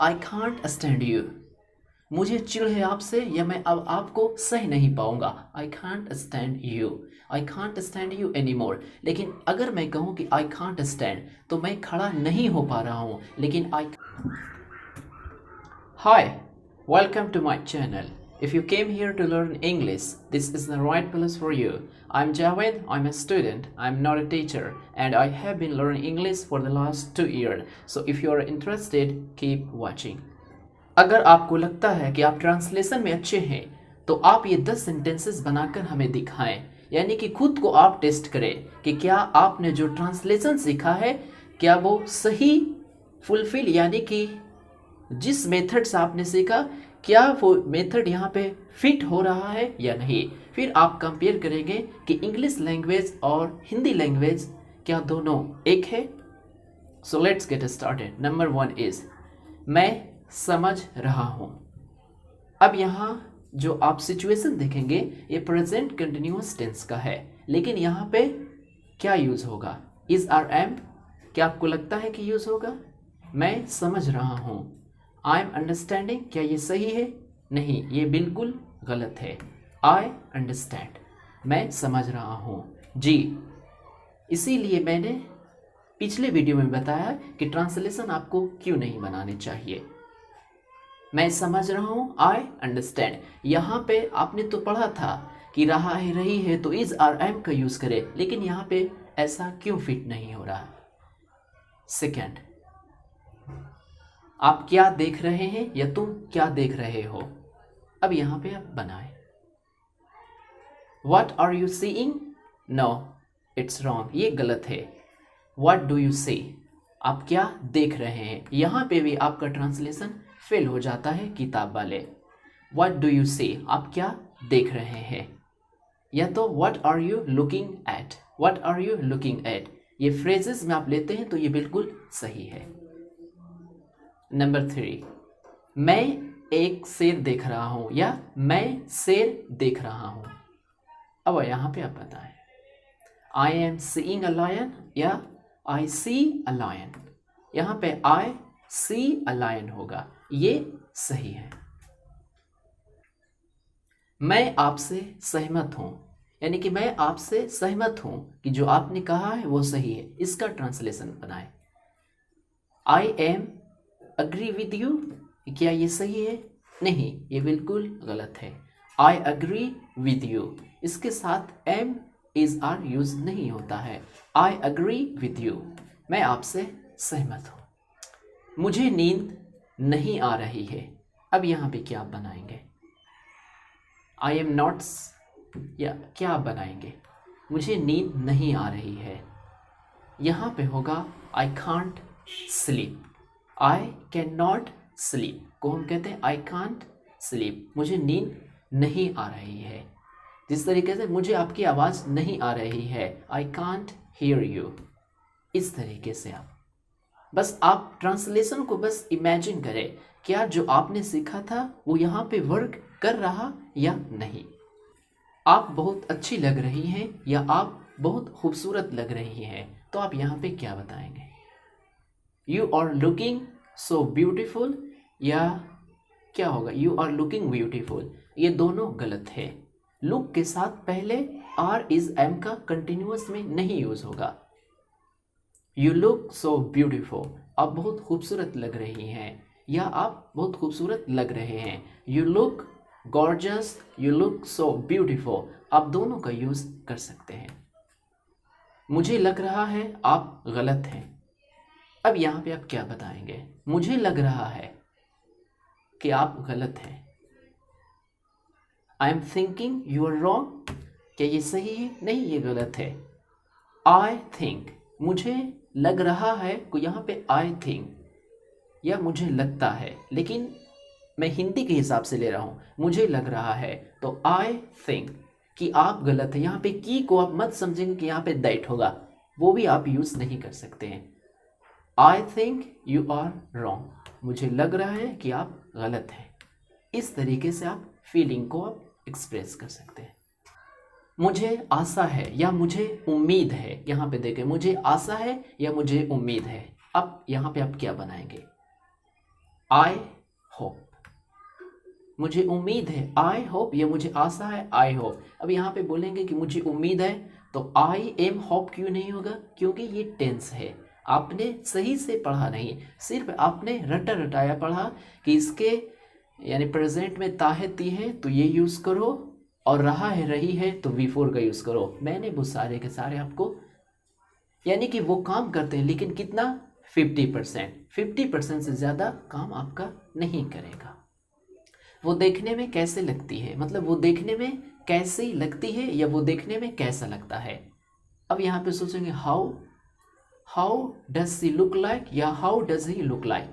I can't stand you. मुझे चिढ़ है आपसे या मैं अब आपको सह नहीं पाऊंगा। I can't stand you. I can't stand you any more. लेकिन अगर मैं कहूँ कि आई कांट स्टैंड तो मैं खड़ा नहीं हो पा रहा हूँ, लेकिन आई। Hi, welcome to my channel. If you came here to learn English, this is the right place for you. I'm Javed, I'm a student, I'm not a teacher, and I have been learning English for the last 2 years. So if you are interested, keep watching. अगर आपको लगता है कि आप translation में अच्छे हैं तो आप ये 10 सेंटेंसेस बनाकर हमें दिखाएं, यानी कि खुद को आप टेस्ट करें कि क्या आपने जो ट्रांसलेशन सीखा है क्या वो सही फुलफिल, यानी कि जिस मेथड से आपने सीखा क्या वो मेथड यहाँ पे फिट हो रहा है या नहीं। फिर आप कंपेयर करेंगे कि इंग्लिश लैंग्वेज और हिंदी लैंग्वेज क्या दोनों एक है। So let's get started. Number 1 is मैं समझ रहा हूँ। अब यहाँ जो आप सिचुएशन देखेंगे ये प्रेजेंट कंटिन्यूअस टेंस का है, लेकिन यहाँ पे क्या यूज होगा? Is are am. क्या आपको लगता है कि यूज होगा? मैं समझ रहा हूँ। I am understanding. क्या ये सही है? नहीं, ये बिल्कुल गलत है। आई अंडरस्टैंड, मैं समझ रहा हूँ। जी, इसीलिए मैंने पिछले वीडियो में बताया कि ट्रांसलेशन आपको क्यों नहीं बनाने चाहिए। मैं समझ रहा हूँ, आई अंडरस्टैंड। यहाँ पे आपने तो पढ़ा था कि रहा है रही है तो इज आर एम का यूज करें, लेकिन यहाँ पे ऐसा क्यों फिट नहीं हो रहा? सेकेंड, आप क्या देख रहे हैं या तुम क्या देख रहे हो? अब यहाँ पे आप बनाएं। What are you seeing? No, it's wrong. ये गलत है। What do you see? आप क्या देख रहे हैं? यहाँ पे भी आपका ट्रांसलेशन फेल हो जाता है किताब वाले। What do you see? आप क्या देख रहे हैं? या तो What are you looking at? What are you looking at? ये फ्रेजेस में आप लेते हैं तो ये बिल्कुल सही है। नंबर 3, मैं एक शेर देख रहा हूं या मैं शेर देख रहा हूं। अब यहां पे आप बताएं, I am seeing a lion या आई सी अ लायन। यहां पे आई सी अ लायन होगा, ये सही है। मैं आपसे सहमत हूं, यानी कि मैं आपसे सहमत हूं कि जो आपने कहा है वो सही है। इसका ट्रांसलेशन बनाएं। I am agree with you. क्या ये सही है? नहीं, ये बिल्कुल गलत है। आई अग्री विद यू, इसके साथ एम इज आर यूज नहीं होता है। आई अग्री विद यू, मैं आपसे सहमत हूं। मुझे नींद नहीं आ रही है। अब यहां पे क्या आप बनाएंगे? आई एम नॉट, या क्या आप बनाएंगे? मुझे नींद नहीं आ रही है। यहां पे होगा I can't sleep. I can not sleep को हम कहते हैं आई कांट स्लीप। मुझे नींद नहीं आ रही है। जिस तरीके से मुझे आपकी आवाज़ नहीं आ रही है, आई कांट हियर यू। इस तरीके से आप ट्रांसलेशन को बस इमेजिन करें, क्या जो आपने सीखा था वो यहाँ पे वर्क कर रहा या नहीं। आप बहुत अच्छी लग रही हैं या आप बहुत खूबसूरत लग रही हैं, तो आप यहाँ पे क्या बताएंगे? You are looking so beautiful या क्या होगा? You are looking beautiful. ये दोनों गलत है। लुक के साथ पहले आर इज एम का कंटिन्यूअस में नहीं यूज होगा। यू लुक सो ब्यूटिफुल, आप बहुत खूबसूरत लग रही हैं या आप बहुत खूबसूरत लग रहे हैं। You look gorgeous, you look so beautiful, आप दोनों का यूज कर सकते हैं। मुझे लग रहा है आप गलत हैं। अब यहाँ पे आप क्या बताएंगे? मुझे लग रहा है कि आप गलत हैं। I am thinking you are wrong. क्या ये सही है? नहीं, ये गलत है। आई थिंक, मुझे लग रहा है को यहाँ पे आई थिंक या मुझे लगता है, लेकिन मैं हिंदी के हिसाब से ले रहा हूँ। मुझे लग रहा है तो आई थिंक कि आप गलत है। यहाँ पे की को आप मत समझेंगे कि यहाँ पे दैट होगा, वो भी आप यूज नहीं कर सकते हैं। I think you are wrong, मुझे लग रहा है कि आप गलत हैं। इस तरीके से आप फीलिंग को आप एक्सप्रेस कर सकते हैं। मुझे आशा है या मुझे उम्मीद है। यहाँ पे देखें, मुझे आशा है या मुझे उम्मीद है। अब यहाँ पे आप क्या बनाएंगे? आई होप, मुझे उम्मीद है, आई होप, या मुझे आशा है, आई होप। अब यहाँ पे बोलेंगे कि मुझे उम्मीद है, तो आई एम होप क्यों नहीं होगा? क्योंकि ये टेंस है, आपने सही से पढ़ा नहीं, सिर्फ आपने रटा रटाया पढ़ा कि इसके यानी प्रेजेंट में ता है ती है तो ये यूज़ करो, और रहा है रही है तो V4 का यूज़ करो। मैंने वो सारे के सारे आपको, यानी कि वो काम करते हैं लेकिन कितना? 50% से ज़्यादा काम आपका नहीं करेगा। वो देखने में कैसे लगती है, मतलब वो देखने में कैसी लगती है या वो देखने में कैसा लगता है। अब यहाँ पे सोचेंगे how does she look like या how does he look like.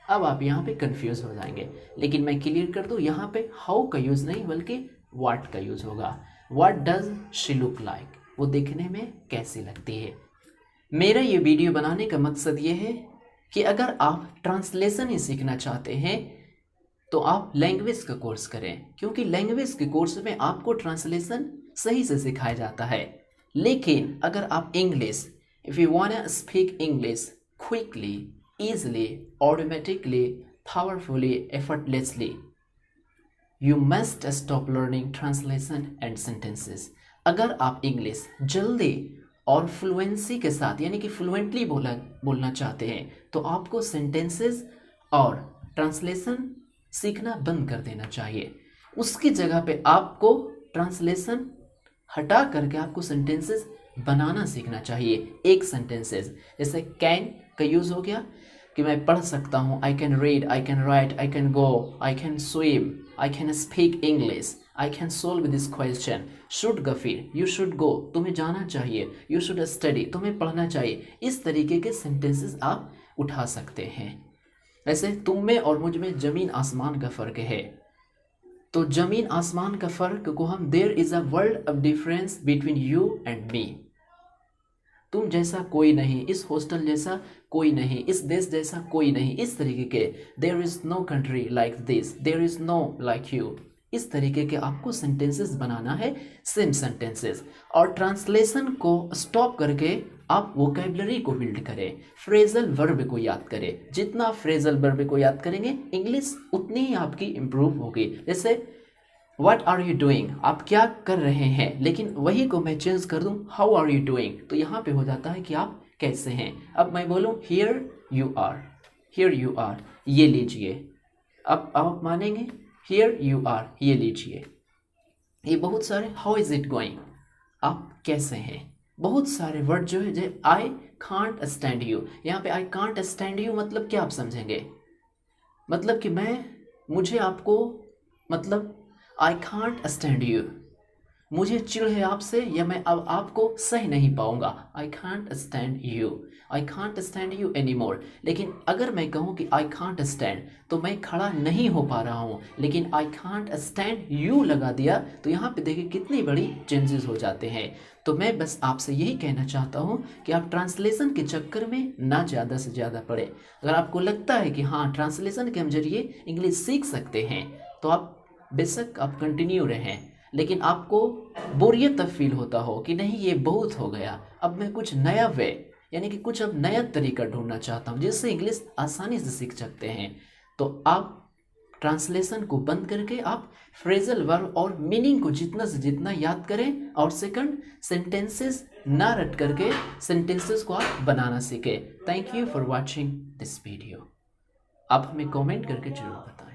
अब आप यहाँ पे कंफ्यूज हो जाएंगे, लेकिन मैं क्लियर कर दूँ, यहाँ पे हाउ का यूज़ नहीं बल्कि व्हाट का यूज़ होगा। What does she look like, वो देखने में कैसी लगती है। मेरा ये वीडियो बनाने का मकसद ये है कि अगर आप ट्रांसलेशन ही सीखना चाहते हैं तो आप लैंग्वेज का कोर्स करें, क्योंकि लैंग्वेज के कोर्स में आपको ट्रांसलेशन सही से सिखाया जाता है। लेकिन अगर आप English, if you want to speak English quickly, easily, automatically, powerfully, effortlessly, you must stop learning translation and sentences। अगर आप इंग्लिश जल्दी और फ्लुएंसी के साथ यानी कि फ्लुएंटली बोलना चाहते हैं तो आपको सेंटेंसेस और ट्रांसलेशन सीखना बंद कर देना चाहिए। उसकी जगह पे आपको ट्रांसलेशन हटा करके आपको सेंटेंसेस बनाना सीखना चाहिए। एक सेंटेंसेस जैसे कैन का यूज़ हो गया कि मैं पढ़ सकता हूँ, I can read, I can write, I can go, I can swim, I can speak English, I can solve this question. Should गफीर, यू शुड गो, तुम्हें जाना चाहिए, यू शुड स्टडी, तुम्हें पढ़ना चाहिए। इस तरीके के सेंटेंसेस आप उठा सकते हैं। ऐसे तुम में और मुझ में ज़मीन आसमान का फ़र्क है, तो ज़मीन आसमान का फ़र्क को हम there is a world of difference between you and me. तुम जैसा कोई नहीं, इस हॉस्टल जैसा कोई नहीं, इस देश जैसा कोई नहीं, इस तरीके के there is no country like this, there is no like you. इस तरीके के आपको सेंटेंसेस बनाना है, सेम सेंटेंसेस। और ट्रांसलेशन को स्टॉप करके आप वोकैबुलरी को बिल्ड करें, फ्रेजल वर्ब को याद करें। जितना फ्रेजल वर्ब को याद करेंगे इंग्लिश उतनी ही आपकी इम्प्रूव होगी। जैसे व्हाट आर यू डूइंग, आप क्या कर रहे हैं, लेकिन वही को मैं चेंज कर दूं हाउ आर यू डूइंग, तो यहाँ पे हो जाता है कि आप कैसे हैं। अब मैं बोलूँ हियर यू आर, ये लीजिए। अब आप मानेंगे हियर यू आर, ये लीजिए। ये बहुत सारे हाउ इज इट गोइंग, आप कैसे हैं। बहुत सारे वर्ड जो है, जैसे आई कांट स्टैंड यू, यहाँ पे आई कांट स्टैंड यू मतलब क्या आप समझेंगे? मतलब कि मुझे आपको, मतलब आई कांट स्टैंड यू, मुझे चिढ़ है आपसे या मैं अब आपको सह नहीं पाऊंगा। I can't stand you, I can't stand you any more. लेकिन अगर मैं कहूँ कि आई कांट स्टैंड, तो मैं खड़ा नहीं हो पा रहा हूँ, लेकिन आई कांट स्टैंड यू लगा दिया तो यहाँ पे देखिए कितनी बड़ी चेंजेस हो जाते हैं। तो मैं बस आपसे यही कहना चाहता हूँ कि आप ट्रांसलेशन के चक्कर में ना ज़्यादा से ज़्यादा पढ़े। अगर आपको लगता है कि हाँ ट्रांसलेशन के हम जरिए इंग्लिश सीख सकते हैं तो आप बेशक आप कंटिन्यू रहें, लेकिन आपको बोरियत तब फील होता हो कि नहीं ये बहुत हो गया, अब मैं कुछ नया वे यानी कि कुछ अब नया तरीका ढूंढना चाहता हूँ जिससे इंग्लिश आसानी से सीख सकते हैं, तो आप ट्रांसलेशन को बंद करके आप फ्रेजल वर्ब और मीनिंग को जितना से जितना याद करें, और सेकंड सेंटेंसेस ना रट करके सेंटेंसेस को आप बनाना सीखें। Thank you for watching this video. आप हमें कमेंट करके जरूर बताएं।